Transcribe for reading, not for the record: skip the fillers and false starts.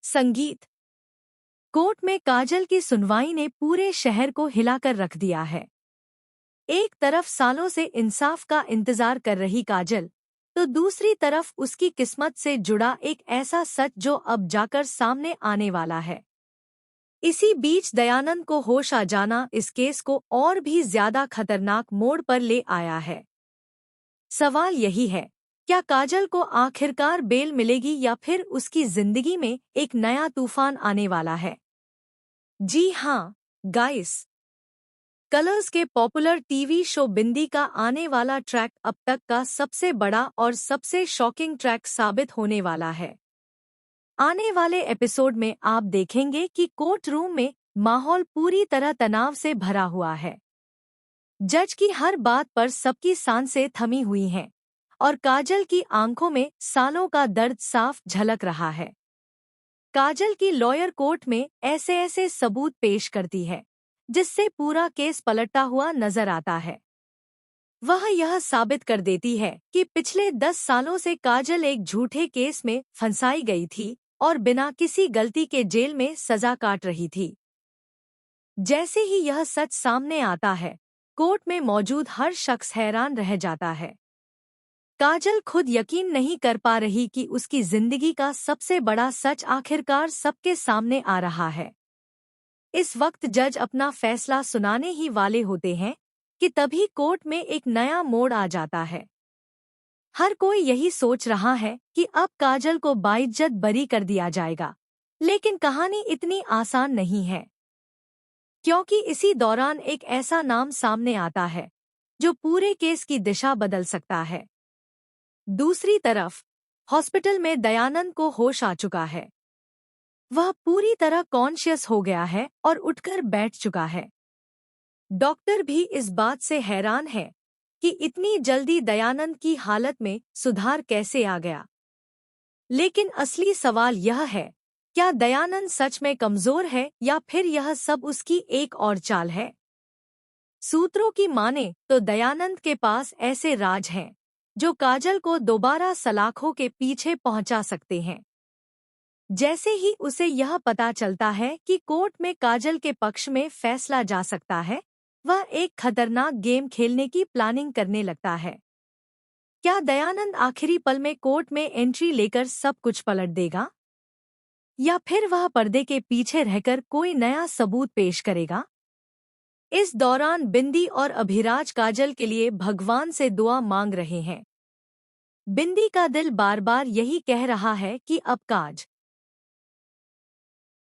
संगीत। कोर्ट में काजल की सुनवाई ने पूरे शहर को हिलाकर रख दिया है। एक तरफ सालों से इंसाफ का इंतजार कर रही काजल, तो दूसरी तरफ उसकी किस्मत से जुड़ा एक ऐसा सच जो अब जाकर सामने आने वाला है। इसी बीच दयानंद को होश आ जाना इस केस को और भी ज्यादा खतरनाक मोड़ पर ले आया है। सवाल यही है, क्या काजल को आखिरकार बेल मिलेगी या फिर उसकी जिंदगी में एक नया तूफान आने वाला है? जी हाँ गाइस, कलर्स के पॉपुलर टीवी शो बिंदी का आने वाला ट्रैक अब तक का सबसे बड़ा और सबसे शॉकिंग ट्रैक साबित होने वाला है। आने वाले एपिसोड में आप देखेंगे कि कोर्ट रूम में माहौल पूरी तरह तनाव से भरा हुआ है। जज की हर बात पर सबकी सांसें थमी हुई हैं और काजल की आंखों में सालों का दर्द साफ झलक रहा है। काजल की लॉयर कोर्ट में ऐसे ऐसे सबूत पेश करती है जिससे पूरा केस पलटता हुआ नजर आता है। वह यह साबित कर देती है कि पिछले 10 सालों से काजल एक झूठे केस में फंसाई गई थी और बिना किसी गलती के जेल में सजा काट रही थी। जैसे ही यह सच सामने आता है, कोर्ट में मौजूद हर शख्स हैरान रह जाता है। काजल खुद यकीन नहीं कर पा रही कि उसकी जिंदगी का सबसे बड़ा सच आखिरकार सबके सामने आ रहा है। इस वक्त जज अपना फैसला सुनाने ही वाले होते हैं कि तभी कोर्ट में एक नया मोड़ आ जाता है। हर कोई यही सोच रहा है कि अब काजल को बाइज्जत बरी कर दिया जाएगा, लेकिन कहानी इतनी आसान नहीं है, क्योंकि इसी दौरान एक ऐसा नाम सामने आता है जो पूरे केस की दिशा बदल सकता है। दूसरी तरफ हॉस्पिटल में दयानंद को होश आ चुका है। वह पूरी तरह कॉन्शियस हो गया है और उठकर बैठ चुका है। डॉक्टर भी इस बात से हैरान है कि इतनी जल्दी दयानंद की हालत में सुधार कैसे आ गया। लेकिन असली सवाल यह है, क्या दयानंद सच में कमजोर है या फिर यह सब उसकी एक और चाल है? सूत्रों की माने तो दयानंद के पास ऐसे राज हैं जो काजल को दोबारा सलाखों के पीछे पहुंचा सकते हैं। जैसे ही उसे यह पता चलता है कि कोर्ट में काजल के पक्ष में फैसला जा सकता है, वह एक खतरनाक गेम खेलने की प्लानिंग करने लगता है। क्या दयानंद आखिरी पल में कोर्ट में एंट्री लेकर सब कुछ पलट देगा, या फिर वह पर्दे के पीछे रहकर कोई नया सबूत पेश करेगा? इस दौरान बिंदी और अभिराज काजल के लिए भगवान से दुआ मांग रहे हैं। बिंदी का दिल बार बार यही कह रहा है कि अब काज